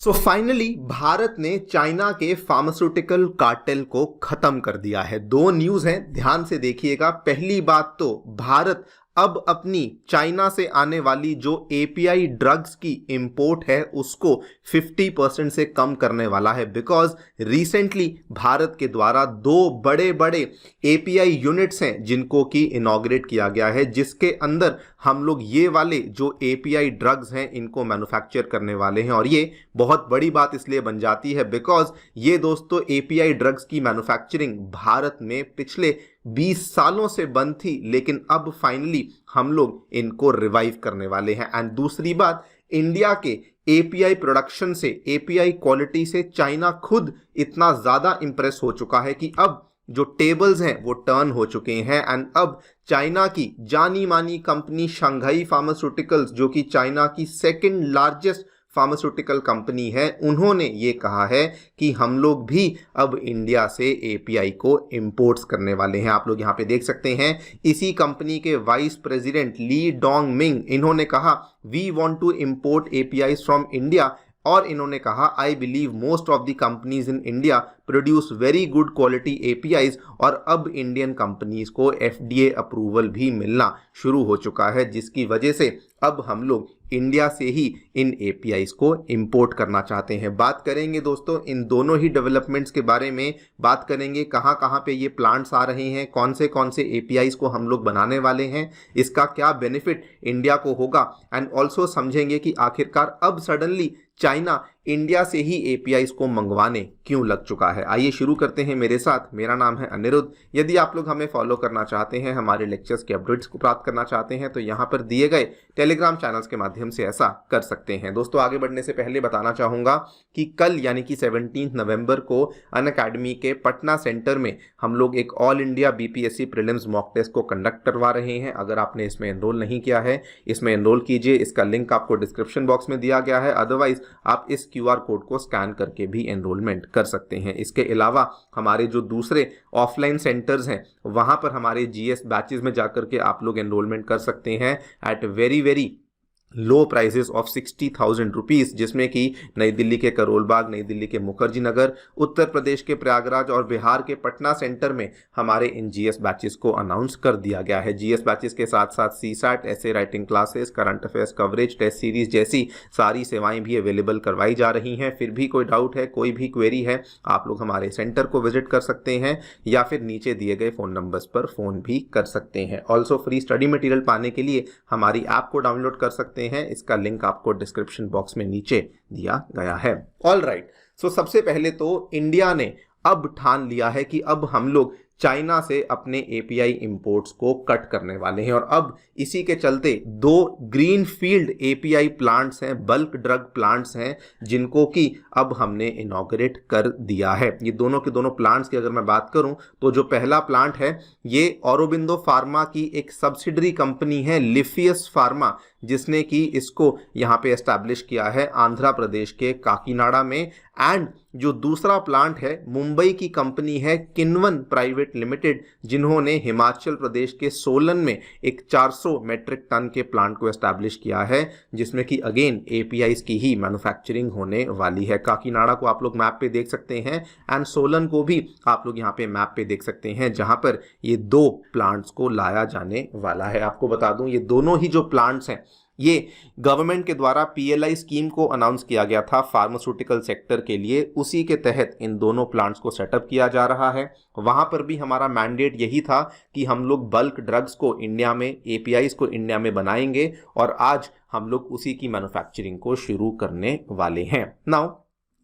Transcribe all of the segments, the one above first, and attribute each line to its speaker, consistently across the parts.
Speaker 1: So finally Bharat ने China के pharmaceutical cartel को खत्म कर दिया है। दो न्यूज हैं, ध्यान से देखिएगा। पहली बात तो भारत अब अपनी चाइना से आने वाली जो एपीआई ड्रग्स की इंपोर्ट है उसको 50% से कम करने वाला है, बिकॉज रिसेंटली भारत के द्वारा दो बड़े बड़े एपीआई यूनिट्स हैं जिनको की इनॉग्रेट किया गया है, जिसके अंदर हम लोग ये वाले जो एपीआई ड्रग्स हैं इनको मैन्युफैक्चर करने वाले हैं। और ये बहुत बड़ी बात इसलिए बन जाती है बिकॉज ये दोस्तों एपीआई ड्रग्स की मैन्युफैक्चरिंग भारत में पिछले 20 सालों से बंद थी, लेकिन अब फाइनली हम लोग इनको रिवाइव करने वाले हैं। एंड दूसरी बात, इंडिया के एपीआई प्रोडक्शन से, एपीआई क्वालिटी से चाइना खुद इतना ज्यादा इंप्रेस हो चुका है कि अब जो टेबल्स हैं वो टर्न हो चुके हैं। एंड अब चाइना की जानी मानी कंपनी शंघाई फार्मास्यूटिकल्स, जो कि चाइना की सेकंड लार्जेस्ट फार्मास्यूटिकल कंपनी है, उन्होंने ये कहा है कि हम लोग भी अब इंडिया से एपीआई को इंपोर्ट्स करने वाले हैं। आप लोग यहाँ पे देख सकते हैं, इसी कंपनी के vice president Li Dong Ming, इन्होंने कहा we want to import APIs from India. और इन्होंने कहा I believe most of the companies in India produce very good quality APIs. और अब इंडियन कंपनीज को एफडीए अप्रूवल भी मिलना शुरू हो चुका है, जिसकी वजह से अब हम लोग इंडिया से ही इन एपीआईज को इंपोर्ट करना चाहते हैं। बात करेंगे दोस्तों इन दोनों ही डेवलपमेंट्स के बारे में, बात करेंगे कहाँ कहाँ पे ये प्लांट्स आ रहे हैं, कौन से एपीआईज को हम लोग बनाने वाले हैं, इसका क्या बेनिफिट इंडिया को होगा। एंड ऑल्सो समझेंगे कि आखिरकार अब सडनली चाइना इंडिया से ही एपीआईज को मंगवाने क्यों लग चुका है। आइए शुरू करते हैं मेरे साथ। मेरा नाम है अनिरुद्ध। यदि आप लोग हमें फॉलो करना चाहते हैं, हमारे लेक्चर्स के अपडेट्स को प्राप्त करना चाहते हैं, तो यहाँ पर दिए गए टेलीग्राम चैनल्स के माध्यम से ऐसा कर सकते हैं। दोस्तों आगे बढ़ने से पहले बताना चाहूँगा कि कल यानी कि 17 नवंबर को अनअकैडमी के पटना सेंटर में हम लोग एक all India BPSC prelims mock test को कंडक्ट करवा रहे हैं। अगर आपने इसमें एनरोल नहीं किया है, इसमें एनरोल कीजिए। इसका लिंक आपको डिस्क्रिप्शन बॉक्स में दिया गया है। अदरवाइज आप इस क्यूआर कोड को स्कैन करके भी एनरोलमेंट कर सकते हैं। इसके अलावा हमारे जो दूसरे ऑफलाइन सेंटर्स हैं वहां पर हमारे जीएस बैचेस में जाकर के आप लोग एनरोलमेंट कर सकते हैं at very low prices of 60,000 rupees, जिसमें कि नई दिल्ली के करोल बाग, नई दिल्ली के मुखर्जी नगर, उत्तर प्रदेश के प्रयागराज और बिहार के पटना सेंटर में हमारे इन जीएस बैचेस को अनाउंस कर दिया गया है। जीएस बैचेस के साथ साथ सीसैट, ऐसे writing classes, current affairs coverage, test series जैसी सारी सेवाएं भी अवेलेबल करवाई जा रही हैं। फिर भी कोई डाउट है, कोई भी क्वेरी है, आप लोग हमारे सेंटर को विजिट कर सकते हैं या फिर नीचे दिए गए फोन नंबर्स पर फोन भी कर सकते हैं। ऑल्सो फ्री स्टडी मटेरियल पाने के लिए हमारी ऐप को डाउनलोड कर सकते हैं। इसका लिंक आपको डिस्क्रिप्शन बॉक्स में नीचे दिया गया है। ऑल राइट, सो सबसे पहले तो इंडिया ने अब ठान लिया है कि अब हम लोग चाइना से अपने एपीआई इंपोर्ट्स को कट करने वाले हैं। और अब इसी के चलते दो ग्रीन फील्ड एपीआई प्लांट्स हैं, बल्क ड्रग प्लांट्स हैं, जिनको कि अब हमने इनॉग्रेट कर दिया है। ये दोनों के दोनों प्लांट्स की अगर मैं बात करूं तो जो पहला प्लांट है ये औरोबिंदो फार्मा की एक सब्सिडरी कंपनी है लिफियस फार्मा, जिसने कि इसको यहाँ पे एस्टैब्लिश किया है आंध्र प्रदेश के काकीनाडा में। एंड जो दूसरा प्लांट है मुंबई की कंपनी है किन्वन प्राइवेट लिमिटेड, जिन्होंने हिमाचल प्रदेश के सोलन में एक 400 मेट्रिक टन के प्लांट को एस्टैब्लिश किया है, जिसमें कि अगेन एपीआईज की ही मैन्युफैक्चरिंग होने वाली है। काकीनाडा को आप लोग मैप पे देख सकते हैं एंड सोलन को भी आप लोग यहाँ पे मैप पे देख सकते हैं, जहां पर ये दो प्लांट्स को लाया जाने वाला है। आपको बता दूं ये दोनों ही जो प्लांट्स हैं ये गवर्नमेंट के द्वारा पीएलआई स्कीम को अनाउंस किया गया था फार्मास्यूटिकल सेक्टर के लिए, उसी के तहत इन दोनों प्लांट्स को सेटअप किया जा रहा है। वहां पर भी हमारा मैंडेट यही था कि हम लोग बल्क ड्रग्स को इंडिया में, एपीआईज को इंडिया में बनाएंगे, और आज हम लोग उसी की मैन्युफैक्चरिंग को शुरू करने वाले हैं। नाउ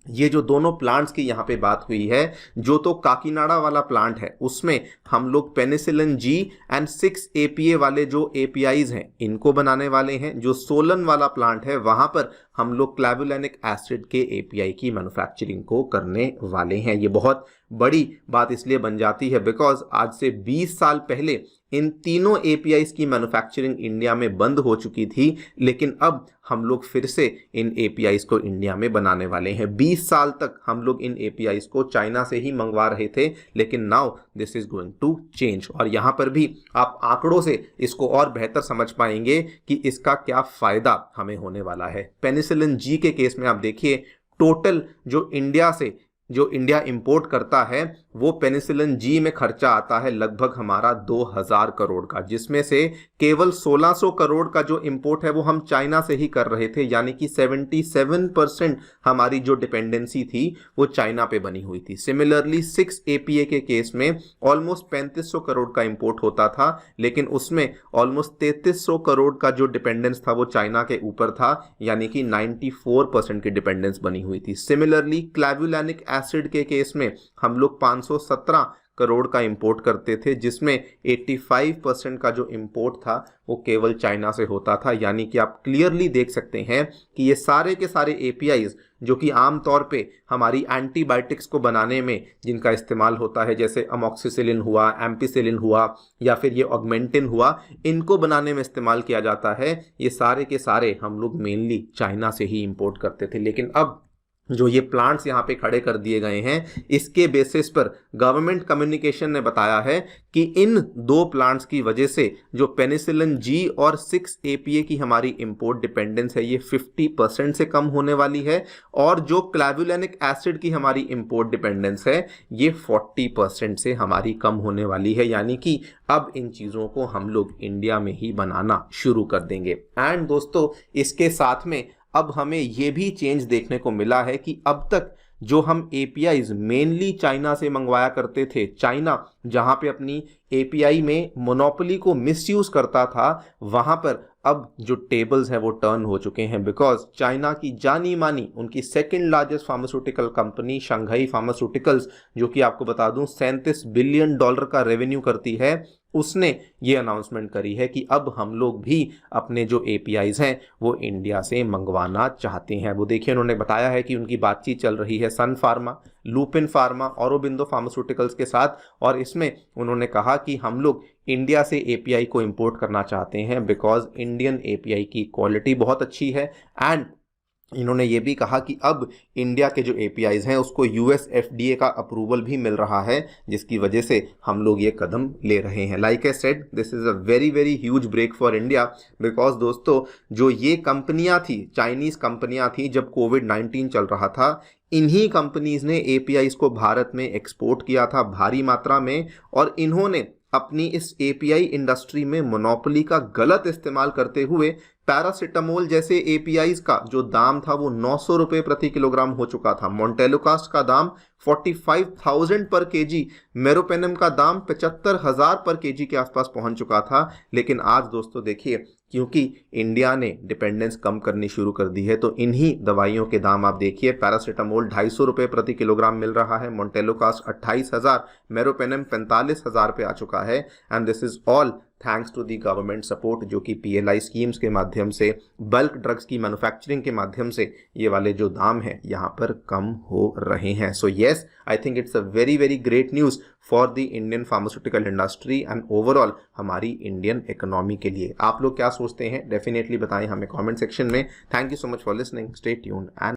Speaker 1: ये जो दोनों प्लांट्स की यहाँ पे बात हुई है, जो तो काकीनाडा वाला प्लांट है उसमें हम लोग पेनिसिलिन जी एंड 6 एपीए वाले जो एपीआईज हैं इनको बनाने वाले हैं। जो सोलन वाला प्लांट है वहां पर हम लोग क्लैवुलेनिक एसिड के एपीआई की मैन्युफैक्चरिंग को करने वाले हैं। ये बहुत बड़ी बात इसलिए बन जाती है बिकॉज आज से 20 साल पहले इन तीनों एपीआईज की मैन्युफैक्चरिंग इंडिया में बंद हो चुकी थी, लेकिन अब हम लोग फिर से इन एपीआईज को इंडिया में बनाने वाले हैं। 20 साल तक हम लोग इन एपीआईज को चाइना से ही मंगवा रहे थे, लेकिन now this is going to change. और यहां पर भी आप आंकड़ों से इसको और बेहतर समझ पाएंगे कि इसका क्या फायदा हमें होने वाला है। पेनिसिलिन जी के केस में आप देखिए टोटल जो इंडिया इंपोर्ट करता है वो पेनिसिलिन जी में खर्चा आता है लगभग हमारा 2000 करोड़ का, जिसमें से केवल 1600 करोड़ का जो इंपोर्ट है वो हम चाइना से ही कर रहे थे, यानी कि 77% हमारी जो डिपेंडेंसी थी वो चाइना पे बनी हुई थी। सिमिलरली 6 APA के केस में ऑलमोस्ट 3500 करोड़ का इंपोर्ट होता था, लेकिन उसमें ऑलमोस्ट 3300 करोड़ का जो डिपेंडेंस था वो चाइना के ऊपर था, यानी कि 94% की डिपेंडेंस बनी हुई थी। सिमिलरली क्लैवुलैनिक एसिड के केस में हम लोग 517 करोड़ का इंपोर्ट करते थे, जिसमें 85% का जो इंपोर्ट था वो केवल चाइना से होता था। यानी कि आप क्लियरली देख सकते हैं कि ये सारे के सारे APIs जो कि आमतौर पे हमारी एंटीबायोटिक्स को बनाने में जिनका इस्तेमाल होता है, जैसे अमोक्सिसिलिन हुआ, एम्पिसिलिन हुआ या फिर ये ऑगमेंटिन हुआ, इनको बनाने में इस्तेमाल किया जाता है। ये सारे के सारे हम लोग मेनली चाइना से ही इंपोर्ट करते थे। लेकिन अब जो ये प्लांट्स यहाँ पे खड़े कर दिए गए हैं, इसके बेसिस पर गवर्नमेंट कम्युनिकेशन ने बताया है कि इन 2 प्लांट्स की वजह से जो पेनिसिलिन जी और 6 APA की हमारी इंपोर्ट डिपेंडेंस है ये 50% से कम होने वाली है, और जो क्लैवुलैनिक एसिड की हमारी इंपोर्ट डिपेंडेंस है ये 40% से हमारी कम होने वाली है। यानी कि अब इन चीज़ों को हम लोग इंडिया में ही बनाना शुरू कर देंगे। एंड दोस्तों, इसके साथ में अब हमें यह भी चेंज देखने को मिला है कि अब तक जो हम APIs मेनली चाइना से मंगवाया करते थे, चाइना जहां पे अपनी API में मोनोपोली को मिसयूज करता था, वहां पर अब जो टेबल्स हैं वो टर्न हो चुके हैं। बिकॉज चाइना की जानी मानी उनकी second largest pharmaceutical company Shanghai pharmaceuticals, जो कि आपको बता दूं $37 बिलियन का रेवेन्यू करती है, उसने ये अनाउंसमेंट करी है कि अब हम लोग भी अपने जो APIs हैं वो इंडिया से मंगवाना चाहते हैं। वो देखिए, उन्होंने बताया है कि उनकी बातचीत चल रही है Sun pharma, Lupin pharma, Aurobindo pharmaceuticals के साथ, और इसमें उन्होंने कहा कि हम लोग इंडिया से API को इंपोर्ट करना चाहते हैं बिकॉज इंडियन API की क्वालिटी बहुत अच्छी है। एंड इन्होंने ये भी कहा कि अब इंडिया के जो APIs हैं उसको US FDA का अप्रूवल भी मिल रहा है, जिसकी वजह से हम लोग ये कदम ले रहे हैं। Like I said, this is a very very huge break for India, because दोस्तों जो ये कंपनियां थी, चाइनीज़ कंपनियां थी, जब कोविड-19 चल रहा था, इन्हीं कंपनीज ने APIs को भारत में एक्सपोर्ट किया था भारी मात्रा में, और इन्होंने अपनी इस API इंडस्ट्री में मोनोपोली का गलत इस्तेमाल करते हुए पैरासिटामोल जैसे APIs का जो दाम था वो 900 रुपये प्रति किलोग्राम हो चुका था, मोंटेलोकास्ट का दाम 45,000 पर केजी, मेरोपेनम का दाम 75,000 पर केजी के आसपास पहुंच चुका था। लेकिन आज दोस्तों देखिए, क्योंकि इंडिया ने डिपेंडेंस कम करनी शुरू कर दी है, तो इन्हीं दवाइयों के दाम आप देखिए, पैरासिटामोल 250 रुपये प्रति किलोग्राम मिल रहा है, मोंटेलोकास्ट 28,000, मेरोपेनम 45,000 पे आ चुका है। And this is all thanks to the government support, जो कि PLI स्कीम्स के माध्यम से, बल्क ड्रग्स की मैन्युफैक्चरिंग के माध्यम से ये वाले जो दाम हैं यहाँ पर कम हो रहे हैं। So yes, I think it's a very very great news for the Indian pharmaceutical industry and overall हमारी इंडियन इकोनॉमी के लिए। आप लोग क्या सोचते हैं डेफिनेटली बताएं हमें कमेंट सेक्शन में। Thank you so much for listening, stay tuned and